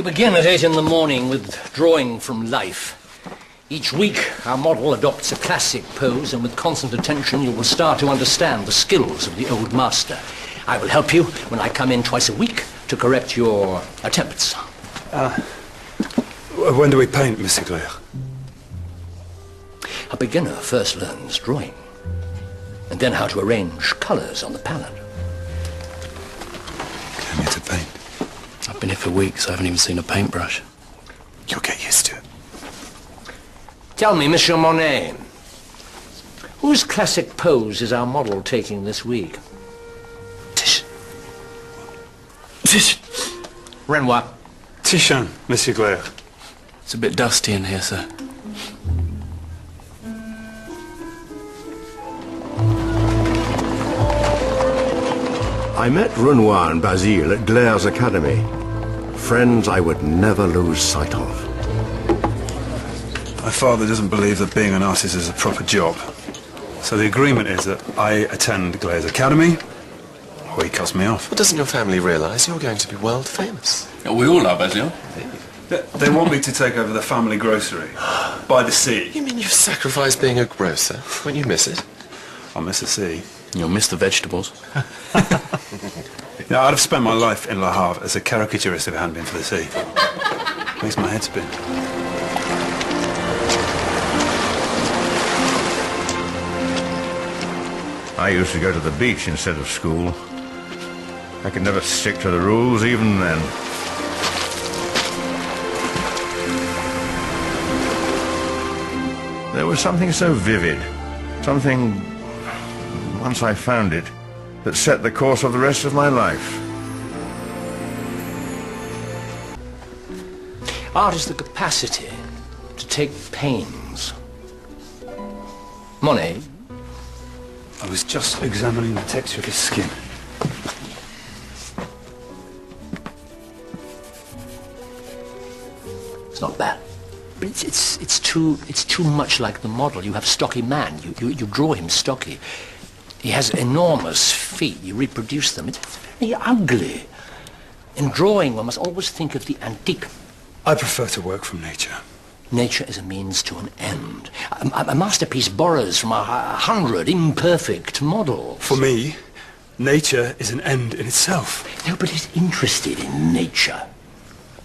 You begin at 8 in the morning with drawing from life. Each week, our model adopts a classic pose, and with constant attention, you will start to understand the skills of the old master. I will help you when I come in twice a week to correct your attempts. When do we paint, Monsieur Claire? A beginner first learns drawing, and then how to arrange colours on the palette. Came here to paint. I've been here for weeks. I haven't even seen a paintbrush. You'll get used to it. Tell me, Monsieur Monet, whose classic pose is our model taking this week? Titian. Renoir. Titian, Monsieur Claire. It's a bit dusty in here, sir. I met Renoir and Basile at Glaire's Academy. Friends I would never lose sight of. My father doesn't believe that being an artist is a proper job. So the agreement is that I attend Glaire's Academy, or he cuts me off. Well, doesn't your family realise you're going to be world famous? We all are, Basile. They want me to take over the family grocery by the sea. You mean you've sacrificed being a grocer? Won't you miss it? I'll miss the sea. You'll miss the vegetables. You know, I'd have spent my life in Le Havre as a caricaturist if it hadn't been for the sea. Makes my head spin. I used to go to the beach instead of school. I could never stick to the rules even then. There was something so vivid, something, once I found it, that set the course of the rest of my life. Art is the capacity to take pains. Monet? I was just examining the texture of his skin. It's not bad. But it's too much like the model. You have stocky man. You draw him stocky. He has enormous feet. You reproduce them. It's very ugly. In drawing, one must always think of the antique. I prefer to work from nature. Nature is a means to an end. A masterpiece borrows from 100 imperfect models. For me, nature is an end in itself. Nobody's interested in nature.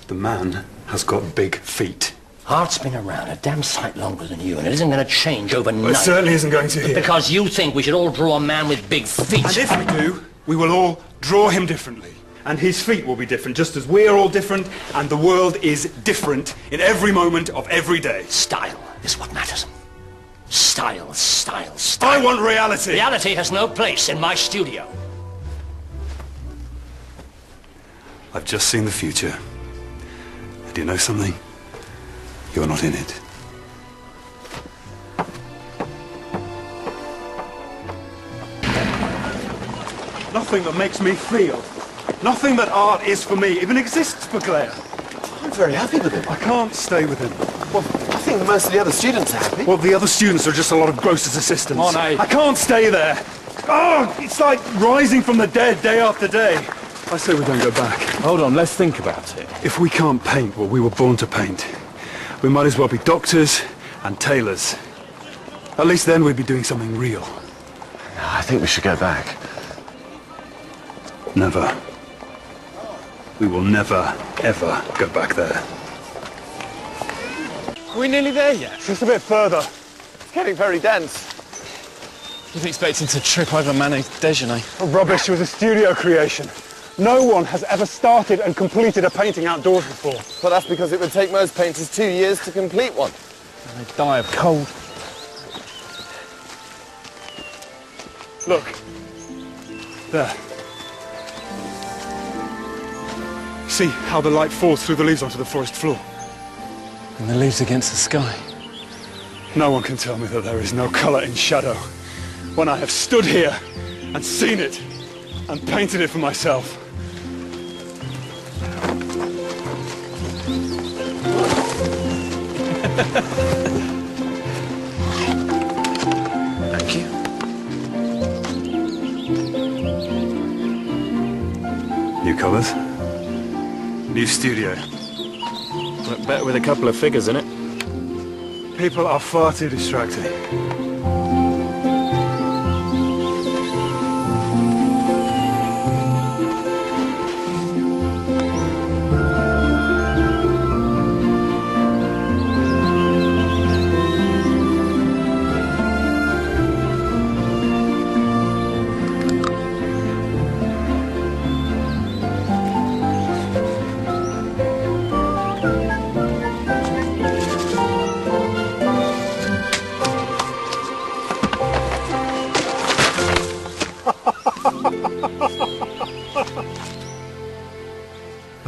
The man has got big feet. Art's been around a damn sight longer than you, and it isn't going to change overnight. Well, it certainly isn't going to here. Because you think we should all draw a man with big feet. And if we do, we will all draw him differently. And his feet will be different, just as we're all different, and the world is different in every moment of every day. Style is what matters. Style, style, style. I want reality. Reality has no place in my studio. I've just seen the future. And you know something? You're not in it. Nothing that makes me feel. Nothing that art is for me even exists for Claire. I'm very happy with him. I can't stay with him. Well, I think most of the other students are happy. Well, the other students are just a lot of grocer's assistants. Monet. I can't stay there. Oh, it's like rising from the dead day after day. I say we don't go back. Hold on, let's think about it. If we can't paint what we were born to paint, we might as well be doctors and tailors. At least then we'd be doing something real. I think we should go back. Never. We will never, ever go back there. Are we nearly there yet? Just a bit further. It's getting very dense. You'd expecting to trip over Manet's déjeuner. Oh, rubbish, it was a studio creation. No one has ever started and completed a painting outdoors before. Well, that's because it would take most painters 2 years to complete one. And they die of cold. Look. There. See how the light falls through the leaves onto the forest floor? And the leaves against the sky. No one can tell me that there is no colour in shadow when I have stood here and seen it and painted it for myself. Thank you. New colours. New studio. Better with a couple of figures in it. People are far too distracting.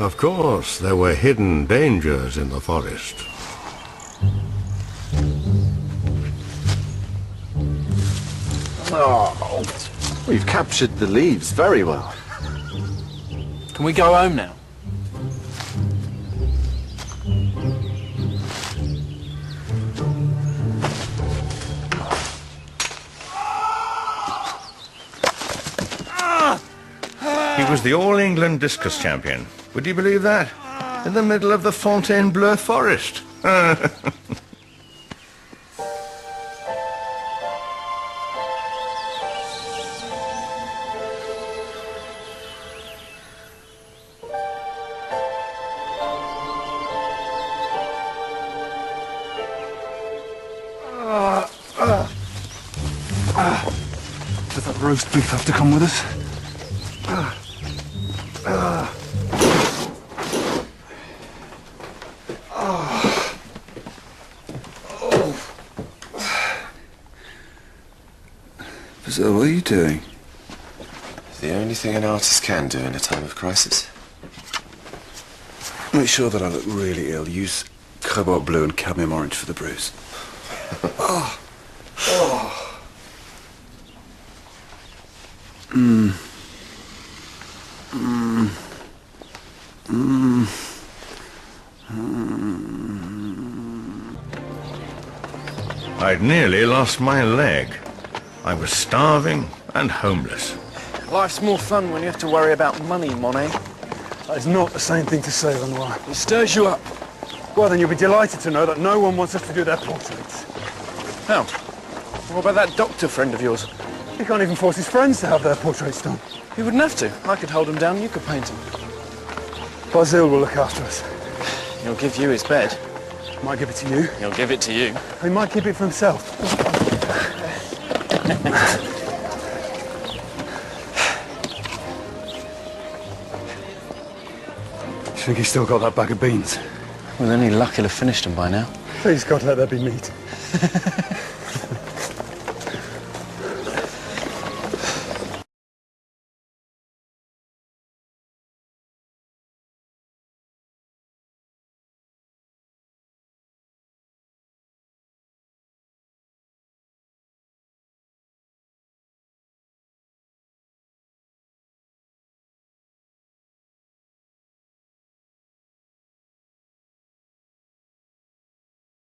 Of course, there were hidden dangers in the forest. Oh, we've captured the leaves very well. Can we go home now? He was the All England discus champion. Would you believe that? In the middle of the Fontainebleau forest. Does that roast beef have to come with us? So what are you doing? The only thing an artist can do in a time of crisis. Make sure that I look really ill. Use cobalt blue and cadmium orange for the bruise. Oh. Oh. Mm. Mm. Mm. Mm. I'd nearly lost my leg. I was starving and homeless. Life's more fun when you have to worry about money, Monet. That is not the same thing to say, Renoir. It stirs you up. Well, then you'll be delighted to know that no one wants us to do their portraits. How? What about that doctor friend of yours? He can't even force his friends to have their portraits done. He wouldn't have to. I could hold him down, you could paint him. Basile will look after us. He'll give you his bed. Might give it to you. He'll give it to you. He might keep it for himself. You think he's still got that bag of beans? With any luck, he'll have finished them by now. Please God, let there be meat.